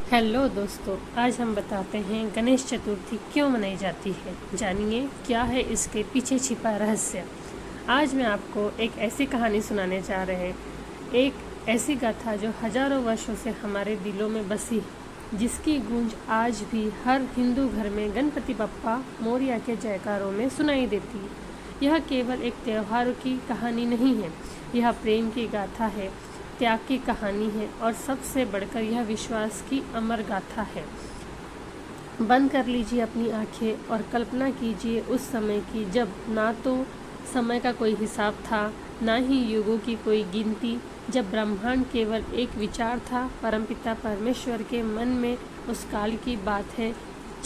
Hello दोस्तों, आज हम बताते हैं गणेश चतुर्थी क्यों मनाई जाती है। जानिए क्या है इसके पीछे छिपा रहस्य। आज मैं आपको एक ऐसी कहानी सुनाने जा रहे हैं, एक ऐसी गाथा जो हजारों वर्षों से हमारे दिलों में बसी, जिसकी गूंज आज भी हर हिंदू घर में गणपति बप्पा मोरिया के जयकारों में सुनाई देती है। यह केवल एक त्योहार की कहानी नहीं है, यह प्रेम की गाथा है, त्याग की कहानी है और सबसे बढ़कर यह विश्वास की अमर गाथा है। बंद कर लीजिए अपनी आंखें और कल्पना कीजिए उस समय की जब ना तो समय का कोई हिसाब था, ना ही युगों की कोई गिनती, जब ब्रह्मांड केवल एक विचार था। परमपिता परमेश्वर के मन में उस काल की बात है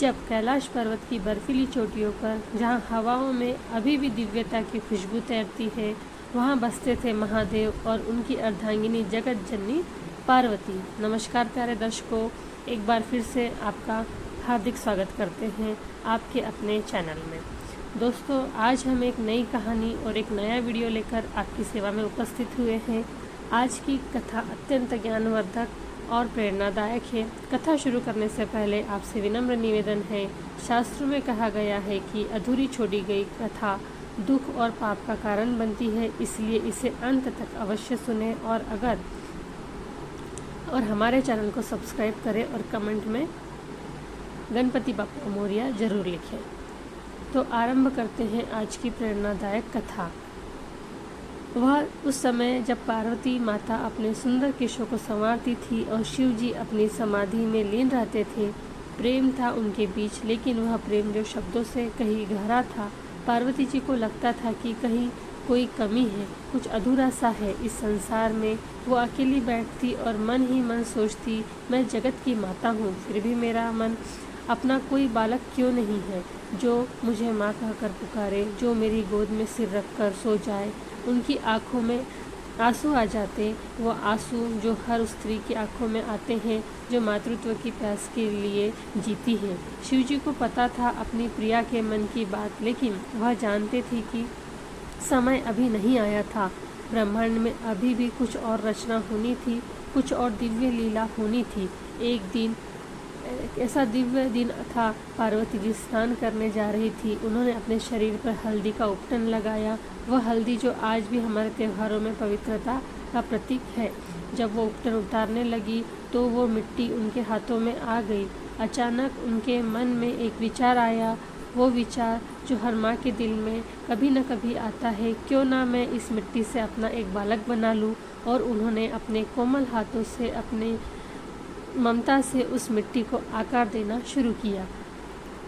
जब कैलाश पर्वत की बर्फीली चोटियों पर, जहाँ हवाओं में अभी भी दिव्यता की खुशबू तैरती है, वहाँ बसते थे महादेव और उनकी अर्धांगिनी जगत जननी पार्वती। नमस्कार प्यारे दर्शकों, एक बार फिर से आपका हार्दिक स्वागत करते हैं आपके अपने चैनल में। दोस्तों, आज हम एक नई कहानी और एक नया वीडियो लेकर आपकी सेवा में उपस्थित हुए हैं। आज की कथा अत्यंत ज्ञानवर्धक और प्रेरणादायक है। कथा शुरू करने से पहले आपसे विनम्र निवेदन है, शास्त्रों में कहा गया है कि अधूरी छोड़ी गई कथा दुख और पाप का कारण बनती है, इसलिए इसे अंत तक अवश्य सुने और हमारे चैनल को सब्सक्राइब करें और कमेंट में गणपति बप्पा मोरिया जरूर लिखें। तो आरंभ करते हैं आज की प्रेरणादायक कथा। वह उस समय जब पार्वती माता अपने सुंदर केशों को संवारती थी और शिव जी अपनी समाधि में लीन रहते थे। प्रेम था उनके बीच, लेकिन वह प्रेम जो शब्दों से कहीं गहरा था। पार्वती जी को लगता था कि कहीं कोई कमी है, कुछ अधूरा सा है इस संसार में। वो अकेली बैठती और मन ही मन सोचती, मैं जगत की माता हूँ, फिर भी मेरा मन अपना कोई बालक क्यों नहीं है जो मुझे माँ कहकर पुकारे, जो मेरी गोद में सिर रखकर सो जाए। उनकी आंखों में आंसू आ जाते, वो आंसू जो हर स्त्री की आंखों में आते हैं जो मातृत्व की प्यास के लिए जीती है। शिवजी को पता था अपनी प्रिया के मन की बात, लेकिन वह जानते थे कि समय अभी नहीं आया था। ब्रह्मांड में अभी भी कुछ और रचना होनी थी, कुछ और दिव्य लीला होनी थी। एक दिन ऐसा दिव्य दिन था, पार्वती जी स्नान करने जा रही थी। उन्होंने अपने शरीर पर हल्दी का उपटन लगाया, वह हल्दी जो आज भी हमारे त्योहारों में पवित्रता का प्रतीक है। जब वो उपटन उतारने लगी तो वो मिट्टी उनके हाथों में आ गई। अचानक उनके मन में एक विचार आया, वो विचार जो हर माँ के दिल में कभी न कभी आता है, क्यों ना मैं इस मिट्टी से अपना एक बालक बना लूँ। और उन्होंने अपने कोमल हाथों से अपने ममता से उस मिट्टी को आकार देना शुरू किया।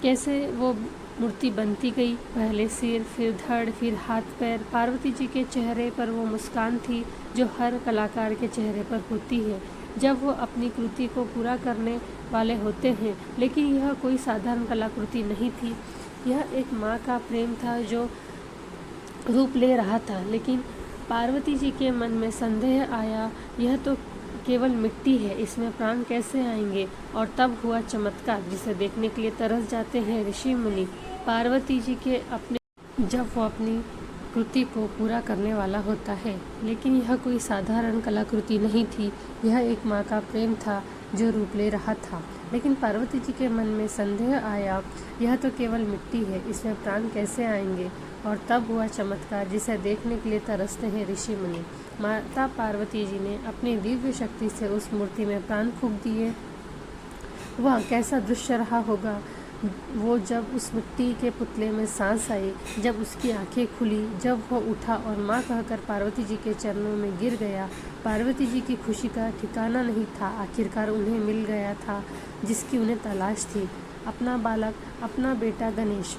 कैसे वो मूर्ति बनती गई, पहले सिर, फिर धड़, फिर हाथ पैर। पार्वती जी के चेहरे पर वो मुस्कान थी जो हर कलाकार के चेहरे पर होती है जब वो अपनी कृति को पूरा करने वाले होते हैं। लेकिन यह कोई साधारण कलाकृति नहीं थी, यह एक माँ का प्रेम था जो रूप ले रहा था। लेकिन पार्वती जी के मन में संदेह आया, यह तो केवल मिट्टी है, इसमें प्राण कैसे आएंगे। और तब हुआ चमत्कार जिसे देखने के लिए तरस जाते हैं ऋषि मुनि। पार्वती जी के जब वो अपनी कृति को पूरा करने वाला होता है, लेकिन यह कोई साधारण कलाकृति नहीं थी, यह एक माँ का प्रेम था जो रूप ले रहा था। लेकिन पार्वती जी के मन में संदेह आया, यह तो केवल मिट्टी है, इसमें प्राण कैसे आएंगे। और तब हुआ चमत्कार जिसे देखने के लिए तरसते हैं ऋषि मुनि। माता पार्वती जी ने अपनी दिव्य शक्ति से उस मूर्ति में प्राण फूंक दिए। वह कैसा दृश्य रहा होगा, वो जब उस मिट्टी के पुतले में सांस आई, जब उसकी आंखें खुली, जब वो उठा और माँ कहकर पार्वती जी के चरणों में गिर गया। पार्वती जी की खुशी का ठिकाना नहीं था। आखिरकार उन्हें मिल गया था जिसकी उन्हें तलाश थी, अपना बालक, अपना बेटा गणेश।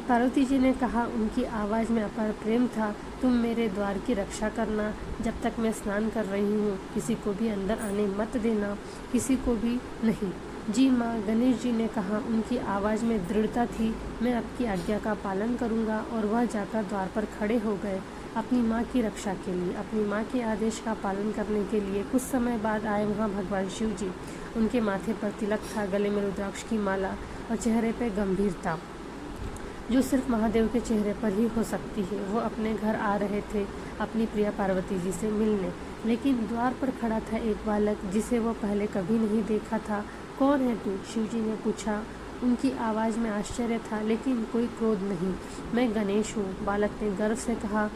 पार्वती जी ने कहा, उनकी आवाज़ में अपार प्रेम था, तुम मेरे द्वार की रक्षा करना, जब तक मैं स्नान कर रही हूँ किसी को भी अंदर आने मत देना, किसी को भी नहीं। जी माँ, गणेश जी ने कहा, उनकी आवाज़ में दृढ़ता थी, मैं आपकी आज्ञा का पालन करूँगा। और वह जाकर द्वार पर खड़े हो गए अपनी माँ की रक्षा के लिए, अपनी माँ के आदेश का पालन करने के लिए। कुछ समय बाद आए वहाँ भगवान शिव जी। उनके माथे पर तिलक था, गले में रुद्राक्ष की माला और चेहरे पर गंभीरता जो सिर्फ महादेव के चेहरे पर ही हो सकती है। वो अपने घर आ रहे थे अपनी प्रिया पार्वती जी से मिलने। लेकिन द्वार पर खड़ा था एक बालक जिसे वो पहले कभी नहीं देखा था। कौन है तू? शिवजी ने पूछा। उनकी आवाज़ में आश्चर्य था लेकिन कोई क्रोध नहीं। मैं गणेश हूँ, बालक ने गर्व से कहा।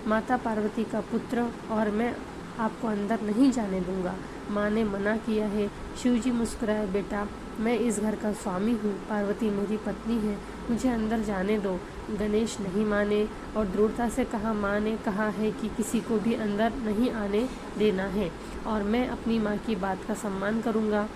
माता पार्वती का पुत्र, और मैं आपको अंदर नहीं जाने दूंगा। माँ ने मना किया है। शिवजी मुस्कुराए। बेटा, मैं इस घर का स्वामी हूँ, पार्वती मेरी पत्नी है, मुझे अंदर जाने दो। गणेश नहीं माने और दृढ़ता से कहा, माँ ने कहा है कि किसी को भी अंदर नहीं आने देना है और मैं अपनी माँ की बात का सम्मान करूँगा।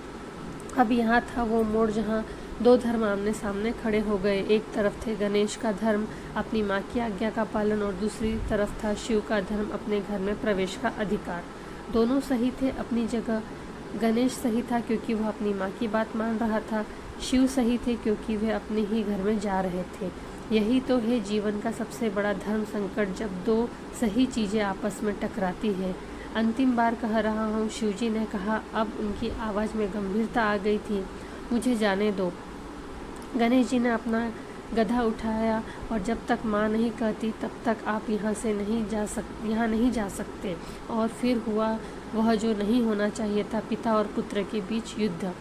अब यहाँ था वो मोड़ जहाँ दो धर्म आमने सामने खड़े हो गए। एक तरफ थे गणेश का धर्म, अपनी माँ की आज्ञा का पालन, और दूसरी तरफ था शिव का धर्म, अपने घर में प्रवेश का अधिकार। दोनों सही थे अपनी जगह। गणेश सही था क्योंकि वह अपनी माँ की बात मान रहा था। शिव सही थे क्योंकि वे अपने ही घर में जा रहे थे। यही तो है जीवन का सबसे बड़ा धर्म संकट, जब दो सही चीज़ें आपस में टकराती है। अंतिम बार कह रहा हूँ, शिवजी ने कहा। अब उनकी आवाज़ में गंभीरता आ गई थी। मुझे जाने दो। गणेश जी ने अपना गधा उठाया, और जब तक माँ नहीं कहती तब तक आप यहाँ नहीं जा सकते। और फिर हुआ वह जो नहीं होना चाहिए था, पिता और पुत्र के बीच युद्ध।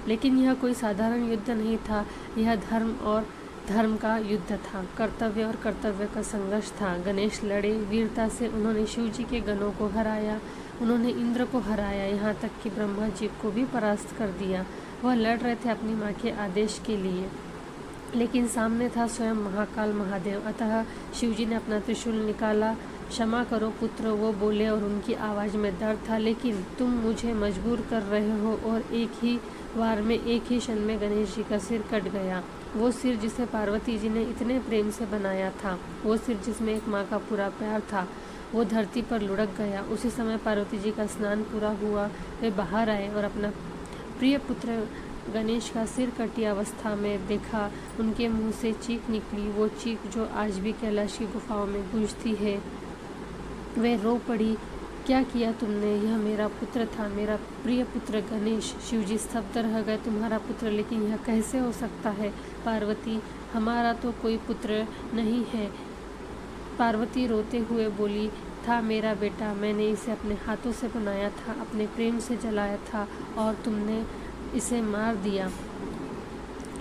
लेकिन यह कोई साधारण युद्ध नहीं था, यह धर्म और धर्म का युद्ध था, कर्तव्य और कर्तव्य का संघर्ष था। गणेश लड़े, वीरता से उन्होंने शिव जी के गणों को हराया, उन्होंने इंद्र को हराया, यहाँ तक कि ब्रह्मा जी को भी परास्त कर दिया। वह लड़ रहे थे अपनी माँ के आदेश के लिए, लेकिन सामने था स्वयं महाकाल महादेव। अतः शिवजी ने अपना त्रिशूल निकाला। क्षमा करो पुत्र, वो बोले, और उनकी आवाज़ में दर्द था। लेकिन तुम मुझे मजबूर कर रहे हो। और एक ही वार में, एक ही क्षण में गणेश जी का सिर कट गया। वो सिर जिसे पार्वती जी ने इतने प्रेम से बनाया था, वो सिर जिसमें एक माँ का पूरा प्यार था, वो धरती पर लुढ़क गया। उसी समय पार्वती जी का स्नान पूरा हुआ। वे बाहर आए और अपना प्रिय पुत्र गणेश का सिर कटी अवस्था में देखा। उनके मुंह से चीख निकली, वो चीख जो आज भी कैलाश की गुफाओं में गूंजती है। वे रो पड़ी। क्या किया तुमने? यह मेरा पुत्र था, मेरा प्रिय पुत्र गणेश। शिवजी स्तब्ध रह गए। तुम्हारा पुत्र? लेकिन यह कैसे हो सकता है पार्वती? हमारा तो कोई पुत्र नहीं है। पार्वती रोते हुए बोली, था मेरा बेटा, मैंने इसे अपने हाथों से बनाया था, अपने प्रेम से जलाया था, और तुमने इसे मार दिया।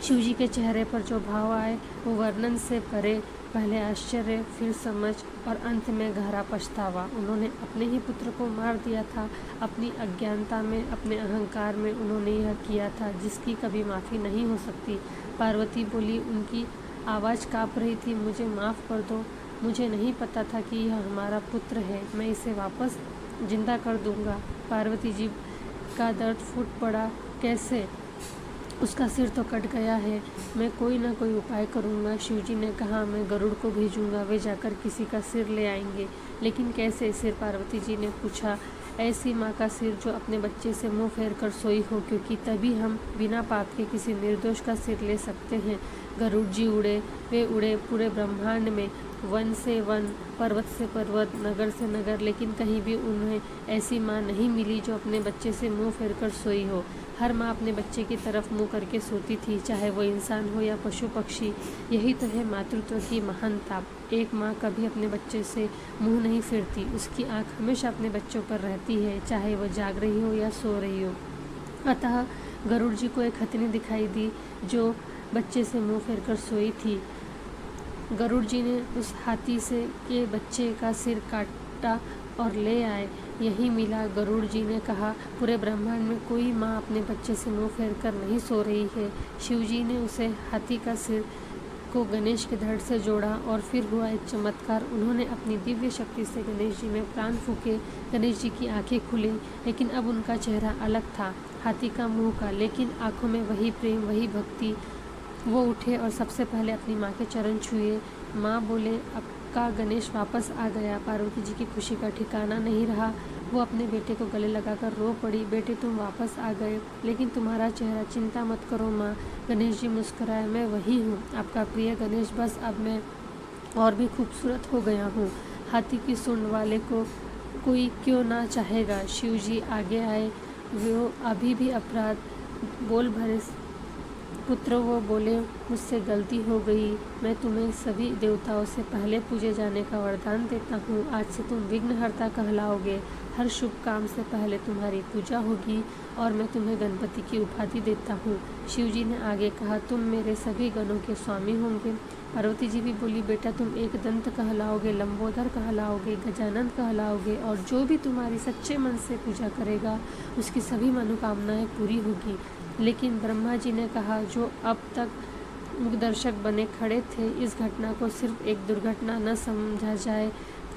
शिवजी के चेहरे पर जो भाव आए वो वर्णन से परे। पहले आश्चर्य, फिर समझ, और अंत में गहरा पछतावा। उन्होंने अपने ही पुत्र को मार दिया था। अपनी अज्ञानता में, अपने अहंकार में उन्होंने यह किया था जिसकी कभी माफ़ी नहीं हो सकती। पार्वती बोली, उनकी आवाज़ काँप रही थी, मुझे माफ़ कर दो, मुझे नहीं पता था कि यह हमारा पुत्र है, मैं इसे वापस जिंदा कर दूंगा। पार्वती जी का दर्द फूट पड़ा। कैसे? उसका सिर तो कट गया है, मैं कोई ना कोई उपाय करूँगा। शिवजी ने कहा, मैं गरुड़ को भेजूँगा, वे जाकर किसी का सिर ले आएंगे। लेकिन कैसे सिर? पार्वती जी ने पूछा। ऐसी माँ का सिर जो अपने बच्चे से मुंह फेर कर सोई हो, क्योंकि तभी हम बिना पाप के किसी निर्दोष का सिर ले सकते हैं। गरुड़ जी उड़े। वे उड़े पूरे ब्रह्मांड में, वन से वन, पर्वत से पर्वत, नगर से नगर, लेकिन कहीं भी उन्हें ऐसी माँ नहीं मिली जो अपने बच्चे से मुंह फेर कर सोई हो। हर माँ अपने बच्चे की तरफ मुंह करके सोती थी, चाहे वो इंसान हो या पशु पक्षी। यही तो है मातृत्व की महानता। एक माँ कभी अपने बच्चे से मुंह नहीं फेरती, उसकी आंख हमेशा अपने बच्चों पर रहती है, चाहे वो जाग रही हो या सो रही हो। अतः गरुड़ जी को एक हथिनी दिखाई दी जो बच्चे से मुंह फेर कर सोई थी। गरुड़ जी ने उस हाथी से के बच्चे का सिर काटा और ले आए। यही मिला। गरुड़ जी ने कहा, पूरे ब्रह्मांड में कोई माँ अपने बच्चे से मुंह फेर कर नहीं सो रही है। शिवजी ने उसे हाथी का सिर को गणेश के धड़ से जोड़ा, और फिर हुआ एक चमत्कार। उन्होंने अपनी दिव्य शक्ति से गणेश जी में प्राण फूके। गणेश जी की आंखें खुली, लेकिन अब उनका चेहरा अलग था, हाथी का मुंह का, लेकिन आंखों में वही प्रेम, वही भक्ति। वो उठे और सबसे पहले अपनी माँ के चरण छुए। माँ बोले, आपका गणेश वापस आ गया। पार्वती जी की खुशी का ठिकाना नहीं रहा। वो अपने बेटे को गले लगाकर रो पड़ी। बेटे, तुम वापस आ गए, लेकिन तुम्हारा चेहरा, चिंता मत करो माँ। गणेश जी मुस्कुराए, मैं वही हूँ, आपका प्रिय गणेश, बस अब मैं और भी खूबसूरत हो गया हूँ। हाथी की सूंड वाले को कोई क्यों ना चाहेगा। शिव जी आगे आए। वो अभी भी अपराध बोल भरे पुत्र, वो बोले, मुझसे गलती हो गई, मैं तुम्हें सभी देवताओं से पहले पूजे जाने का वरदान देता हूँ। आज से तुम विघ्नहर्ता कहलाओगे। हर शुभ काम से पहले तुम्हारी पूजा होगी और मैं तुम्हें गणपति की उपाधि देता हूँ। शिवजी ने आगे कहा, तुम मेरे सभी गणों के स्वामी होंगे। पार्वती जी भी बोली, बेटा तुम एक दंत कहलाओगे, लंबोदर कहलाओगे, गजानन कहलाओगे और जो भी तुम्हारी सच्चे मन से पूजा करेगा उसकी सभी मनोकामनाएं पूरी होगी। लेकिन ब्रह्मा जी ने कहा, जो अब तक दर्शक बने खड़े थे, इस घटना को सिर्फ एक दुर्घटना न समझा जाए,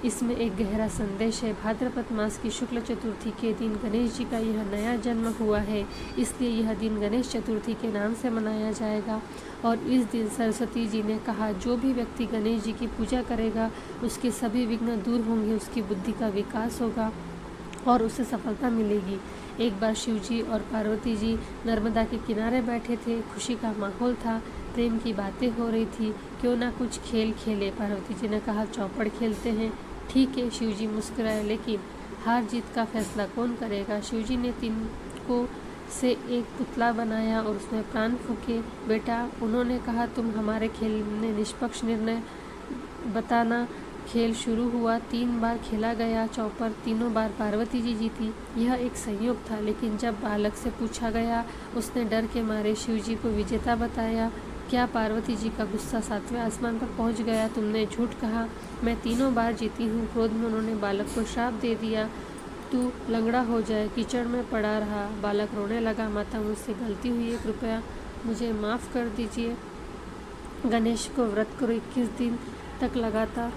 इसमें एक गहरा संदेश है। भाद्रपद मास की शुक्ल चतुर्थी के दिन गणेश जी का यह नया जन्म हुआ है, इसलिए यह दिन गणेश चतुर्थी के नाम से मनाया जाएगा। और इस दिन सरस्वती जी ने कहा, जो भी व्यक्ति गणेश जी की पूजा करेगा उसके सभी विघ्न दूर होंगे, उसकी बुद्धि का विकास होगा और उसे सफलता मिलेगी। एक बार शिवजी और पार्वती जी नर्मदा के किनारे बैठे थे। खुशी का माहौल था, प्रेम की बातें हो रही थी। क्यों ना कुछ खेल खेले, पार्वती जी ने कहा, चौपड़ खेलते हैं। ठीक है, शिवजी मुस्कुराए, लेकिन हार जीत का फैसला कौन करेगा। शिवजी ने तिनको से एक पुतला बनाया और उसमें प्राण फूके। बेटा, उन्होंने कहा, तुम हमारे खेल में निष्पक्ष निर्णय बताना। खेल शुरू हुआ। 3 बार खेला गया चौपर, तीनों बार पार्वती जी जीती। यह एक संयोग था, लेकिन जब बालक से पूछा गया उसने डर के मारे शिवजी को विजेता बताया। क्या पार्वती जी का गुस्सा 7वें आसमान पर पहुंच गया। तुमने झूठ कहा, मैं तीनों बार जीती हूँ। क्रोध में उन्होंने बालक को श्राप दे दिया, तू लंगड़ा हो जाए। कीचड़ में पड़ा रहा। बालक रोने लगा, माता मुझसे गलती हुई है, कृपया मुझे माफ़ कर दीजिए। गणेश को व्रत करो, 21 दिन तक लगातार